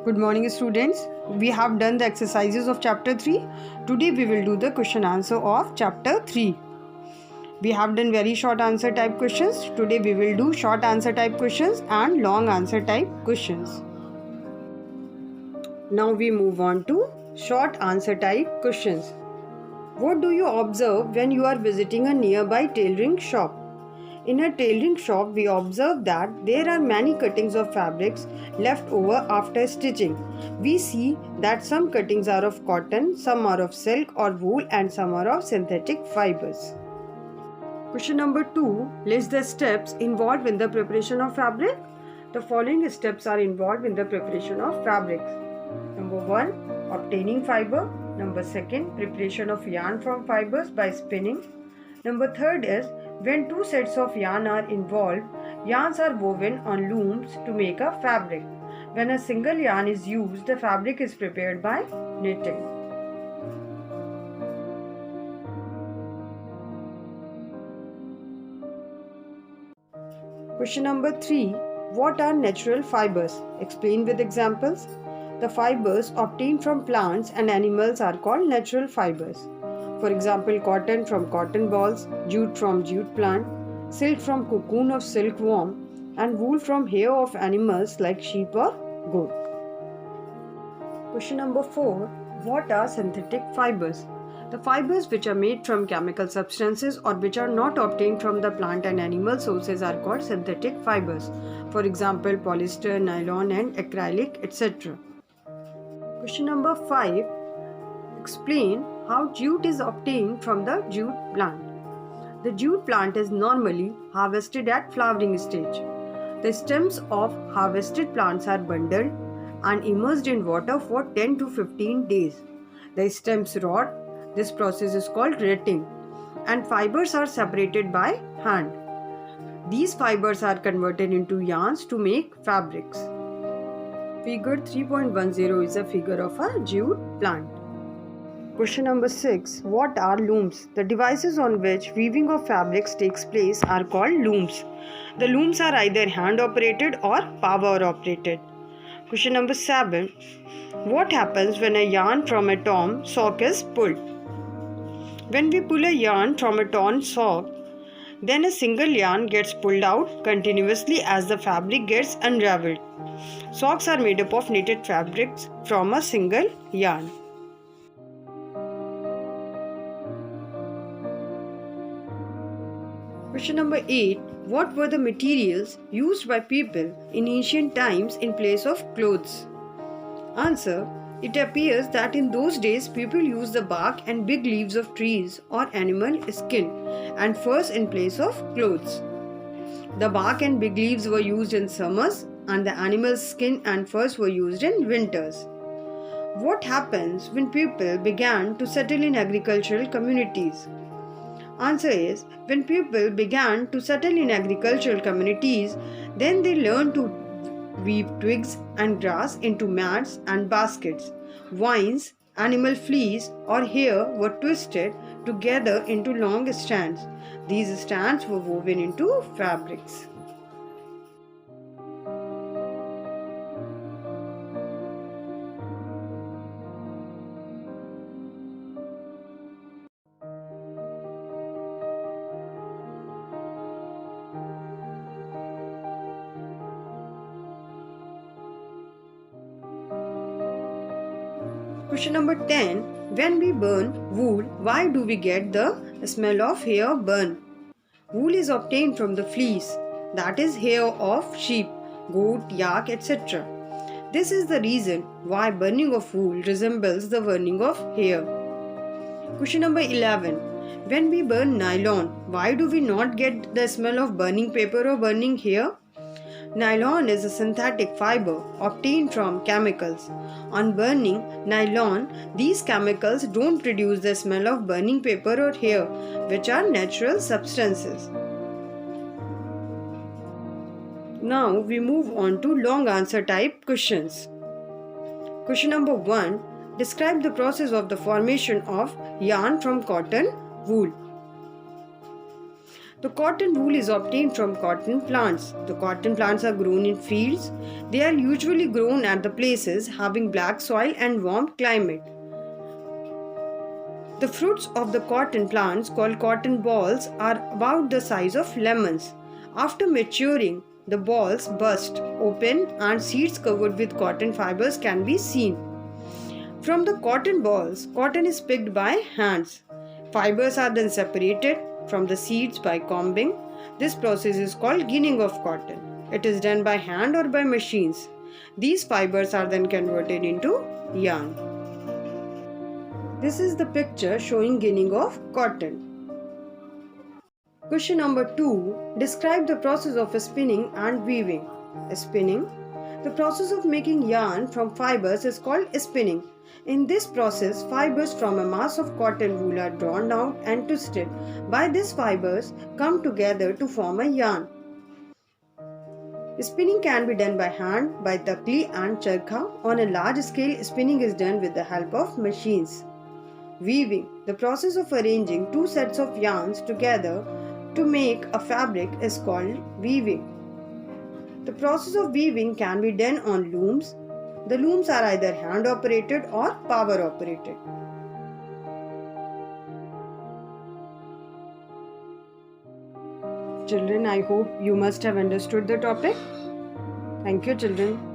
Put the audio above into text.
Good morning, students. We have done the exercises of chapter 3. Today we will do the question answer of chapter 3. We have done very short answer type questions. Today we will do short answer type questions and long answer type questions. Now we move on to short answer type questions. What do you observe when you are visiting a nearby tailoring shop? In a tailoring shop, we observe that there are many cuttings of fabrics left over after stitching. We see that some cuttings are of cotton, some are of silk or wool, and some are of synthetic fibers. Question number 2. List the steps involved in the preparation of fabric. The following steps are involved in the preparation of fabrics. Number 1. Obtaining fiber. Number 2. Preparation of yarn from fibers by spinning. Number 3 is when two sets of yarn are involved, yarns are woven on looms to make a fabric. When a single yarn is used, the fabric is prepared by knitting. Question number 3. What are natural fibers? Explain with examples. The fibers obtained from plants and animals are called natural fibers. For example, cotton from cotton balls, jute from jute plant, silk from cocoon of silkworm, and wool from hair of animals like sheep or goat. Question number 4. What are synthetic fibers? The fibers which are made from chemical substances or which are not obtained from the plant and animal sources are called synthetic fibers. For example, polyester, nylon and acrylic, etc. Question number 5. Explain how jute is obtained from the jute plant. The jute plant is normally harvested at flowering stage. The stems of harvested plants are bundled and immersed in water for 10 to 15 days. The stems rot. This process is called retting, and fibers are separated by hand. These fibers are converted into yarns to make fabrics. Figure 3.10 is a figure of a jute plant. Question number 6. What are looms? The devices on which weaving of fabrics takes place are called looms. The looms are either hand operated or power operated. Question number 7. What happens when a yarn from a torn sock is pulled? When we pull a yarn from a torn sock, then a single yarn gets pulled out continuously as the fabric gets unraveled. Socks are made up of knitted fabrics from a single yarn. Question number 8. What were the materials used by people in ancient times in place of clothes? Answer. It appears that in those days people used the bark and big leaves of trees or animal skin and furs in place of clothes. The bark and big leaves were used in summers and the animal skin and furs were used in winters. What happens when people began to settle in agricultural communities? Answer is, when people began to settle in agricultural communities, then they learned to weave twigs and grass into mats and baskets. Vines, animal fleece or hair were twisted together into long strands. These strands were woven into fabrics. Question number 10. When we burn wool, why do we get the smell of hair burn? Wool is obtained from the fleece, that is hair of sheep, goat, yak, etc. This is the reason why burning of wool resembles the burning of hair. Question number 11. When we burn nylon, why do we not get the smell of burning paper or burning hair? Nylon is a synthetic fiber obtained from chemicals. On burning nylon, these chemicals don't produce the smell of burning paper or hair, which are natural substances. Now we move on to long answer type questions. Question number 1. Describe the process of the formation of yarn from cotton wool. The cotton wool is obtained from cotton plants. The cotton plants are grown in fields. They are usually grown at the places having black soil and warm climate. The fruits of the cotton plants, called cotton balls, are about the size of lemons. After maturing, the balls burst open and seeds covered with cotton fibers can be seen. From the cotton balls, cotton is picked by hands. Fibers are then separated from the seeds by combing. This process is called ginning of cotton. It is done by hand or by machines. These fibers are then converted into yarn. This is the picture showing ginning of cotton. Question number 2. Describe the process of spinning and weaving. Spinning. The process of making yarn from fibers is called spinning. In this process, fibers from a mass of cotton wool are drawn out and twisted. By these fibers come together to form a yarn. Spinning can be done by hand, by takli and charkha. On a large scale, spinning is done with the help of machines. Weaving. The process of arranging two sets of yarns together to make a fabric is called weaving. The process of weaving can be done on looms. The looms are either hand operated or power operated. Children, I hope you must have understood the topic. Thank you, children.